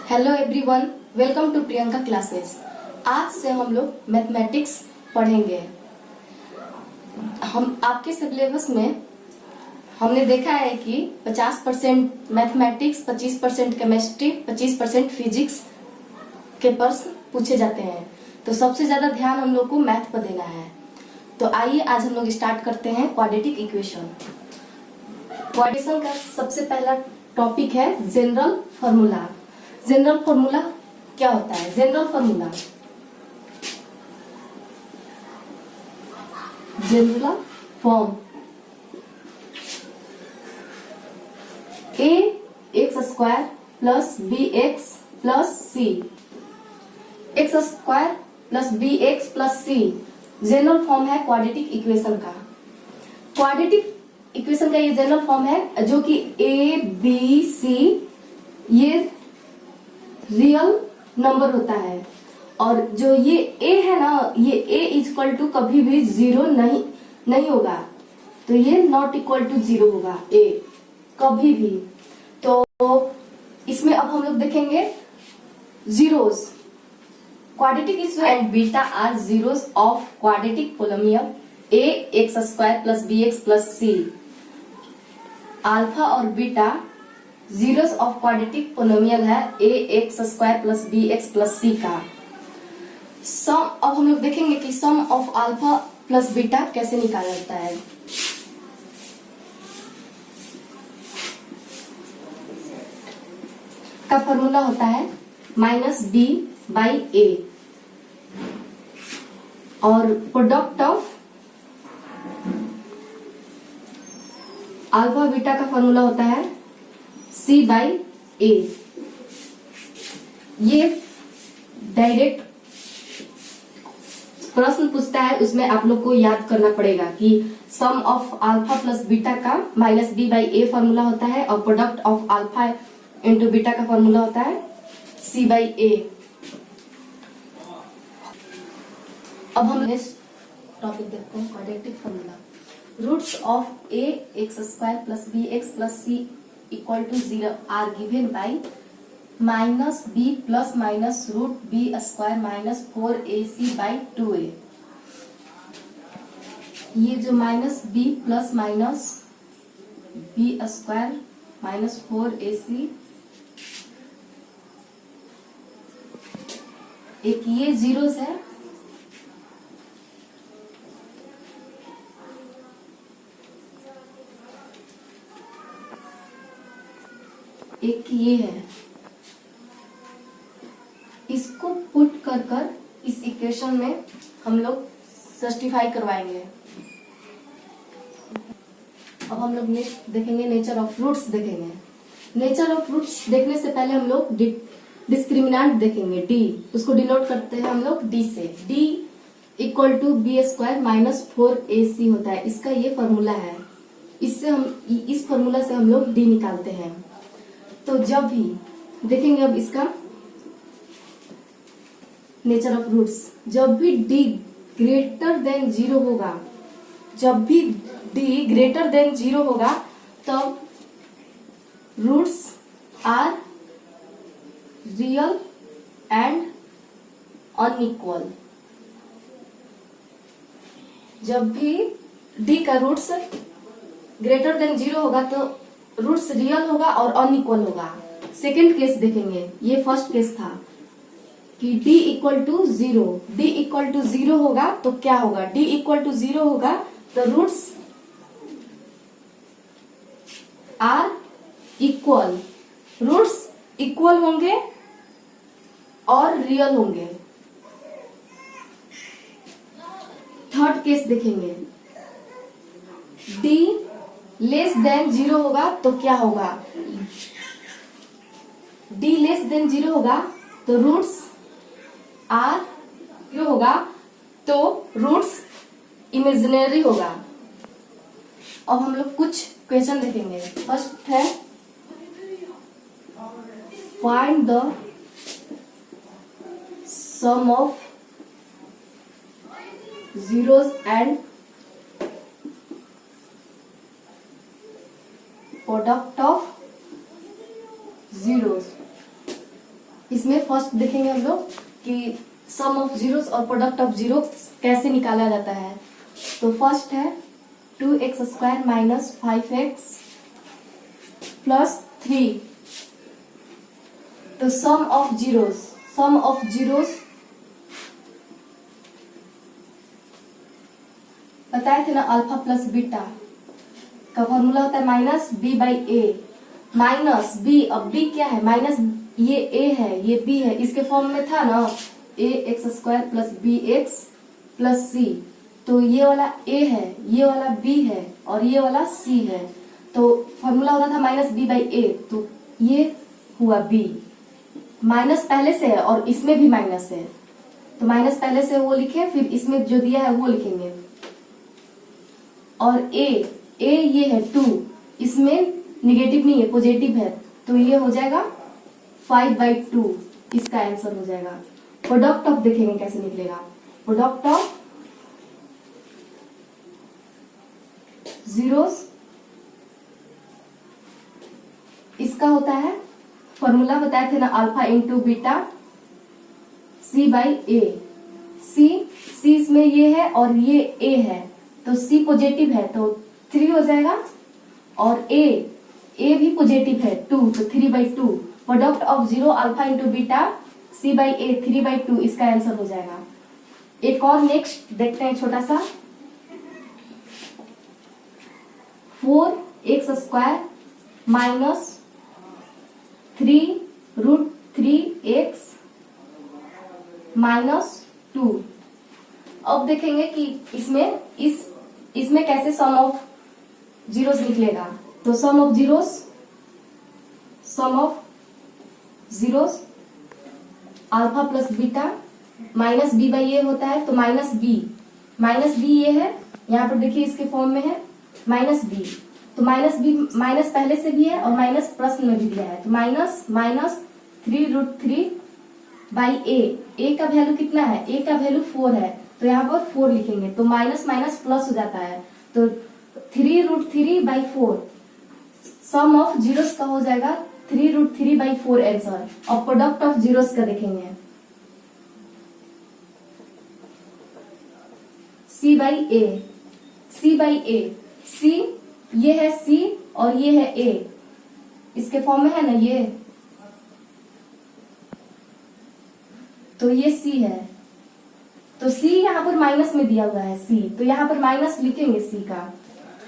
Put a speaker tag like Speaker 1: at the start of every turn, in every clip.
Speaker 1: Hello everyone, welcome to Priyanka classes. आज से हम लोग मैथमेटिक्स पढ़ेंगे। हम आपके सिलेबस में हमने देखा है कि 50% मैथमेटिक्स, 25% केमिस्ट्री, 25% फिजिक्स के प्रश्न पूछे जाते हैं। तो सबसे ज्यादा ध्यान हम लोग को मैथ पर देना है। तो आइए आज हम लोग स्टार्ट करते हैं क्वाड्रेटिक इक्वेशन। क्वाड्रेटिक का सबसे पहला टॉपिक है जनरल फॉर्मूला। जनरल फॉर्मूला क्या होता है? General formula general form A X square plus B X plus C, X square plus B X plus C general form है क्वाड्रेटिक इक्वेशन का। Quadratic equation का ये जनरल फॉर्म है जो कि ए बी सी ये रियल नंबर होता है, और जो ये a है ना, ये a इक्वल टू कभी भी जीरो नहीं होगा। तो ये नॉट इक्वल टू जीरो होगा a कभी भी। तो इसमें अब हम लोग देखेंगे zeros. Quadratic is and beta are zeros of quadratic polynomial a X square plus B X plus C. Alpha और beta zeros of quadratic polynomial है A X square plus B X plus C का sum. अब हम लोग देखेंगे कि sum of alpha plus beta कैसे निकाला जाता है। का फॉर्मूला होता है माइनस बी बाई ए, और प्रोडक्ट ऑफ अल्फा बीटा का फॉर्मूला होता है सी बाई ए। ये डायरेक्ट प्रश्न पूछता है, उसमें आप लोग को याद करना पड़ेगा कि sum of alpha plus beta का minus B by A formula होता है, और product of alpha into beta का फॉर्मूला होता है सी बाई ए। अब हम टॉपिक देखते हैं quadratic formula. Roots of A X square plus B X plus C equal to zero are given by minus B plus minus root B square minus 4ac by 2a। ये जो minus B plus minus B square minus 4ac, एक ये zeros है, एक ये है। इसको put कर इस इक्वेशन में हम लोग सब्स्टिट्यूट करवाएंगे। अब हम लोग देखेंगे नेचर ऑफ रूट्स देखेंगे। नेचर ऑफ रूट्स देखने से पहले हम लोग डिस्क्रिमिनेंट देखेंगे। डी, उसको डिनोट करते हैं हम लोग डी से। D equal to B square minus 4ac होता है, इसका ये फॉर्मूला है। इससे हम इस फॉर्मूला से हम लोग डी निकालते हैं। तो जब भी देखेंगे अब इसका नेचर ऑफ रूट्स, जब भी d ग्रेटर देन जीरो होगा, जब भी d ग्रेटर देन जीरो होगा तब roots are real and unequal. जब भी d का रूट्स ग्रेटर देन जीरो होगा तो रूट्स रियल होगा और अनइक्वल होगा। सेकेंड केस देखेंगे, ये फर्स्ट केस था कि d equal to zero. d equal to zero होगा तो क्या होगा? d इक्वल टू जीरो होगा तो roots are equal, roots equal होंगे और रियल होंगे। थर्ड केस देखेंगे, d लेस देन जीरो होगा तो क्या होगा? d लेस देन जीरो होगा तो रूट्स आर जीरो होगा, तो रूट्स इमेजिनरी होगा। अब हम लोग कुछ क्वेश्चन देखेंगे। फर्स्ट है find the sum of zeros and product of zeros। इसमें फर्स्ट देखेंगे हम लोग कि सम ऑफ जीरोस और प्रोडक्ट ऑफ जीरो कैसे निकाला जाता है। तो फर्स्ट है 2x² माइनस 5x प्लस 3। तो सम ऑफ जीरोस बताए थे ना, अल्फा प्लस बीटा का फॉर्मूला होता है minus B by A. Minus B, अब बी क्या है, माइनस ये ए है ये बी है, इसके फॉर्म में था ना ax² plus B X plus C. तो ये वाला ए है, ये वाला बी है और ये वाला सी है। तो फॉर्मूला होता था माइनस बी बाई ए, तो ये हुआ बी। माइनस पहले से है और इसमें भी माइनस है, तो माइनस पहले से वो लिखे, फिर इसमें जो दिया है वो लिखेंगे। और ए ये है 2, इसमें निगेटिव नहीं है पॉजिटिव है, तो ये हो जाएगा 5/2, इसका आंसर हो जाएगा। प्रोडक्ट ऑफ देखेंगे कैसे निकलेगा। प्रोडक्ट ऑफ जीरोस, इसका होता है फॉर्मूला बताए थे ना, alpha into beta C by A. C इसमें ये है और ये ए है, तो सी पॉजिटिव है तो 3 हो जाएगा, और ए भी पॉजिटिव है 2, तो 3/2। Product of zero alpha into beta C by A 3/2, इसका आंसर हो जाएगा। एक और नेक्स्ट देखते हैं छोटा सा, 4x² माइनस 3√3x माइनस 2। अब देखेंगे कि इसमें कैसे सम ऑफ जीरोस निकलेगा। तो sum of zeros alpha plus beta minus B by A होता है, तो माइनस बी ये है, यहाँ पर देखिए इसके फॉर्म में है माइनस बी। तो माइनस पहले से भी है और माइनस प्रश्न में भी दिया है, तो माइनस 3√3 बाई ए का वैल्यू कितना है, ए का वैल्यू 4 है, तो यहाँ पर 4 लिखेंगे, तो माइनस माइनस प्लस हो जाता है, तो 3√3/4। सम ऑफ जीरोस का हो जाएगा 3√3/4 आंसर। और प्रोडक्ट ऑफ जीरोस का देखेंगे, सी बाई ए, सी ये है सी और ये है ए, इसके फॉर्म में है ना ये, तो ये सी है, तो सी यहाँ पर माइनस में दिया हुआ है सी, तो यहाँ पर माइनस लिखेंगे, सी का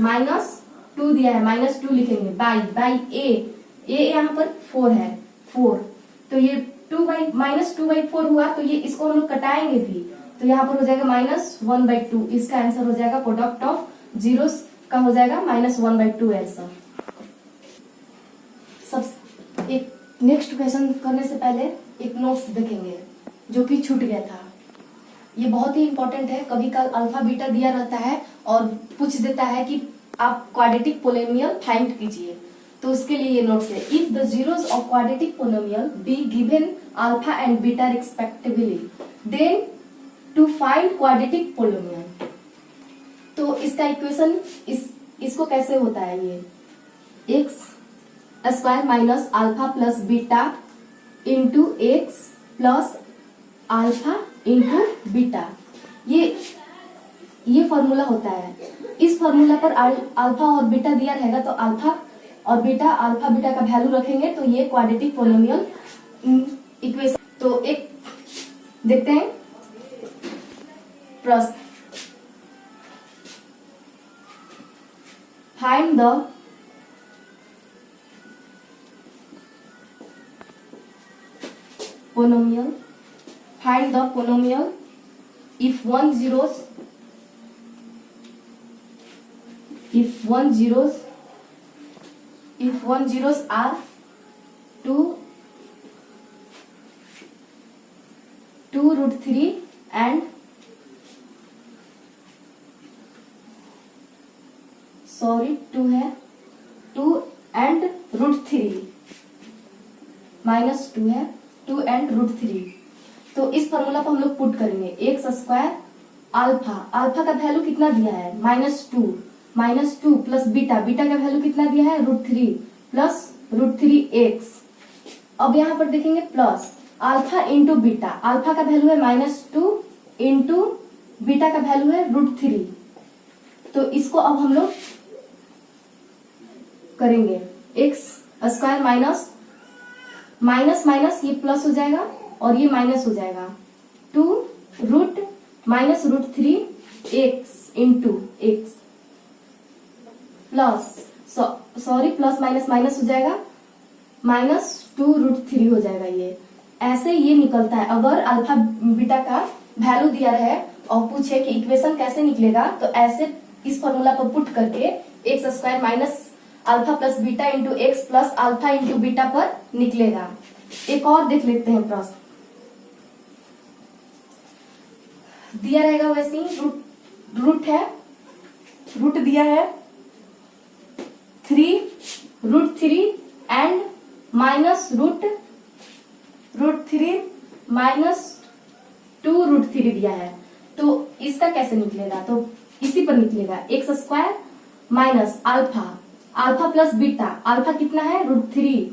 Speaker 1: -2 दिया है, -2 लिखेंगे बाई ए यहाँ पर 4 है 4, तो ये -2/4 हुआ, तो ये इसको हम लोग कटाएंगे भी, तो यहाँ पर हो जाएगा -1/2, इसका आंसर हो जाएगा। प्रोडक्ट ऑफ जीरोस का हो जाएगा -1/2 आंसर। सब एक नेक्स्ट क्वेश्चन करने से पहले एक नोट्स देखेंगे जो कि छूट गया था। ये बहुत ही इंपॉर्टेंट है, कभी कल अल्फा बीटा दिया रहता है और पूछ देता है कि आप क्वाड्रेटिक पोलिनोमियल फाइंड कीजिए, तो उसके लिए ये नोट्स है। If the zeros of quadratic polynomial be given alpha and beta respectively, then to find quadratic polynomial. तो इसका इक्वेशन इसको कैसे होता है, ये x² minus alpha plus beta into X plus alpha into beta, ये फॉर्मूला होता है। इस फॉर्मूला पर अल्फा और बीटा दिया रहेगा, तो अल्फा बीटा का वैल्यू रखेंगे, तो ये क्वाड्रेटिक पोलिनोमियल इक्वेशन। तो एक देखते हैं प्रश्न, find the polynomial, find the polynomial if one zeros are 2√3 and sorry 2 है 2 and √3 -2 है 2 and √3। तो इस फॉर्मूला को हम लोग पुट करेंगे, x² अल्फा का वैल्यू कितना दिया है -2 प्लस बीटा का वैल्यू कितना दिया है √3 प्लस √3x। अब यहाँ पर देखेंगे plus alpha into beta, alpha का वैल्यू है -2 इंटू बीटा का वैल्यू है √3। तो इसको अब हम लोग करेंगे x² माइनस ये प्लस हो जाएगा और ये माइनस हो जाएगा 2 root -√3 x into x plus sorry plus minus हो जाएगा -2√3 हो जाएगा। ये ऐसे ये निकलता है। अगर अल्फा बीटा का वैल्यू दिया रहे और पूछे कि इक्वेशन कैसे निकलेगा, तो ऐसे इस फॉर्मूला पर पुट करके x² minus alpha plus beta into X plus alpha into beta पर निकलेगा। एक और देख लेते हैं प्रश्न। दिया रहेगा वैसे ही रूट दिया है 3√3 एंड -√3 -2√3 दिया है। तो इसका कैसे निकलेगा? तो इसी पर निकलेगा x² minus alpha plus beta, alpha कितना है √3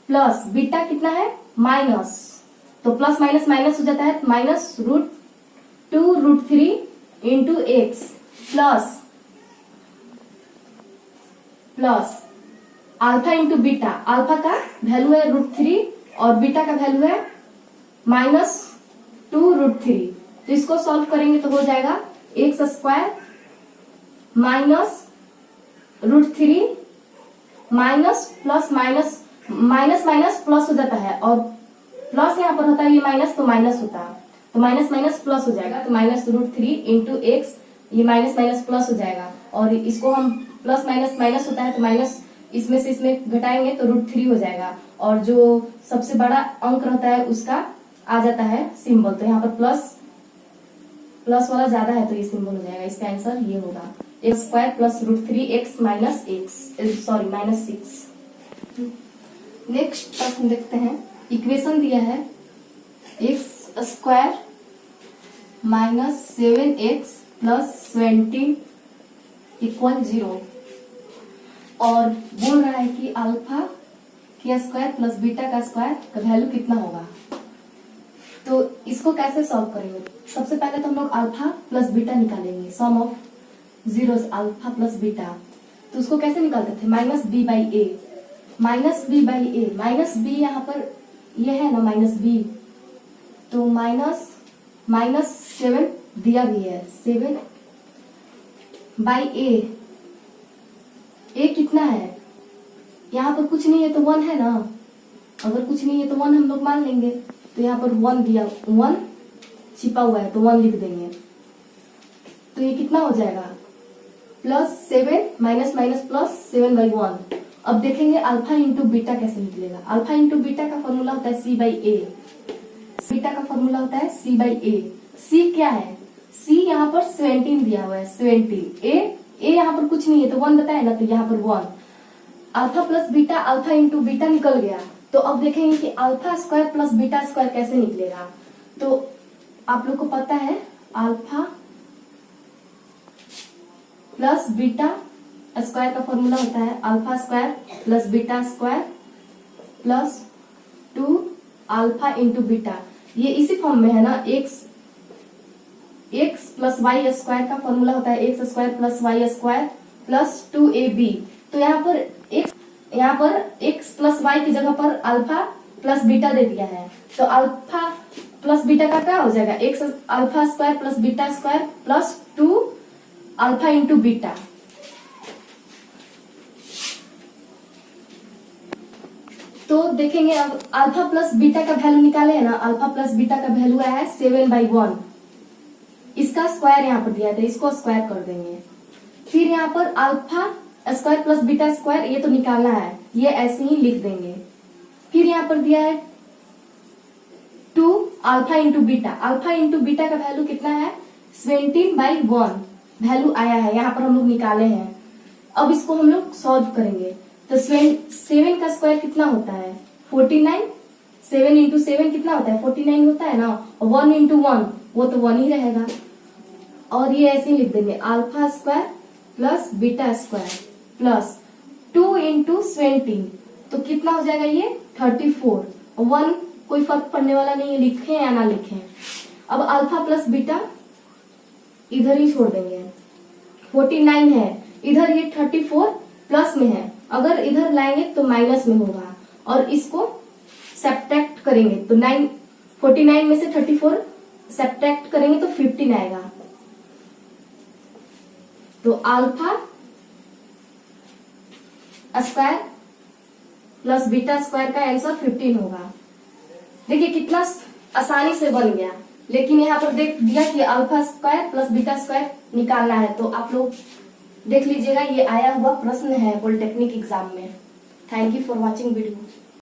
Speaker 1: प्लस बीटा कितना है माइनस, तो प्लस माइनस हो जाता है -√2√3 into X plus alpha into beta, alpha का वैल्यू है √3 और बीटा का वैल्यू है -2√3। तो इसको सॉल्व करेंगे तो हो जाएगा x² माइनस √3 माइनस प्लस हो जाता है और प्लस यहाँ पर होता है, ये माइनस तो माइनस होता है, तो माइनस प्लस हो जाएगा, तो -√3 इंटू एक्स, ये माइनस प्लस हो जाएगा और इसको हम प्लस माइनस होता है तो माइनस इसमें से इसमें घटाएंगे तो √3 हो जाएगा और जो सबसे बड़ा अंक रहता है उसका आ जाता है सिंबल। तो यहाँ पर प्लस वाला ज्यादा है तो ये सिंबल हो जाएगा। इसका आंसर ये होगा x² plus √3x minus -6। Next प्रश्न देखते हैं। इक्वेशन दिया है x² minus 7x plus 20 equal 0 और बोल रहा है कि अल्फा का स्क्वायर प्लस बीटा का स्क्वायर का वैल्यू कितना होगा। तो इसको कैसे सॉल्व करेंगे? सबसे पहले तो हम लोग अल्फा प्लस बीटा निकालेंगे, sum of zeros alpha plus beta. तो उसको कैसे निकालते थे? -b/a, माइनस b यहाँ पर ये है ना -b, तो -7 दिया भी है 7/a। a कितना है? यहाँ पर कुछ नहीं है तो 1 है ना, अगर कुछ नहीं है तो 1 हम लोग मान लेंगे। तो यहाँ पर 1 दिया, 1 छिपा हुआ है तो 1 लिख देंगे। तो ये कितना हो जाएगा? +7 माइनस प्लस 7/1। अब देखेंगे अल्फा इंटू बीटा कैसे निकलेगा। अल्फा इंटू बीटा का फॉर्मूला होता है c/a, बीटा का फॉर्मूला होता है c/a। c क्या है? c यहाँ पर 17 दिया हुआ है, 17। a यहाँ पर कुछ नहीं है तो 1 बताया ना, तो यहाँ पर 1। Alpha plus beta, alpha into beta निकल गया। तो अब देखेंगे कि alpha square plus beta square कैसे निकलेगा। तो आप लोग को पता है अल्फा प्लस बीटा स्क्वायर का फॉर्मूला होता है alpha square plus beta square plus 2 alpha into beta. ये इसी फॉर्म में है ना, x प्लस वाई स्क्वायर का फॉर्मूला होता है x² plus Y square plus 2ab। तो यहाँ पर x प्लस वाई की जगह पर अल्फा प्लस बीटा दे दिया है, तो अल्फा प्लस बीटा का क्या हो जाएगा? x alpha square plus beta square plus 2 alpha into beta. तो देखेंगे अब अल्फा प्लस बीटा का वैल्यू निकाले है ना, अल्फा प्लस बीटा का वैल्यू है 7/1। इसका स्क्वायर यहाँ पर दिया था, इसको स्क्वायर कर देंगे। फिर यहाँ पर alpha square plus beta square, ये तो निकालना है, ये ऐसे ही लिख देंगे। फिर यहाँ पर दिया है 2 alpha into beta. Alpha into beta का वैल्यू कितना है? 17/1 वैल्यू आया है, यहाँ पर हम लोग निकाले हैं। अब इसको हम लोग सॉल्व करेंगे। तो 7 का स्क्वायर कितना होता है? 49। 7 इंटू 7 कितना होता है? 49 होता है ना। 1 इंटू 1 वो तो 1 ही रहेगा। और ये ऐसे ही लिख देंगे alpha square plus beta square plus 2 into 20। तो कितना हो जाएगा ये? 34। 1 कोई फर्क पड़ने वाला नहीं है, लिखें या ना लिखें। अब अल्फा प्लस बीटा इधर ही छोड़ देंगे। 49 है, इधर ये 34 प्लस में है, अगर इधर लाएंगे तो माइनस में होगा, और इसको सब्ट्रैक्ट करेंगे तो 49 में से 34 सब्ट्रैक्ट करेंगे तो 15 आएगा। तो alpha square plus beta square का आंसर 15 होगा। देखिए कितना आसानी से बन गया, लेकिन यहाँ पर देख दिया कि alpha square plus beta square निकालना है, तो आप लोग देख लीजिएगा, ये आया हुआ प्रश्न है पॉलिटेक्निक एग्जाम में। Thank you for watching video.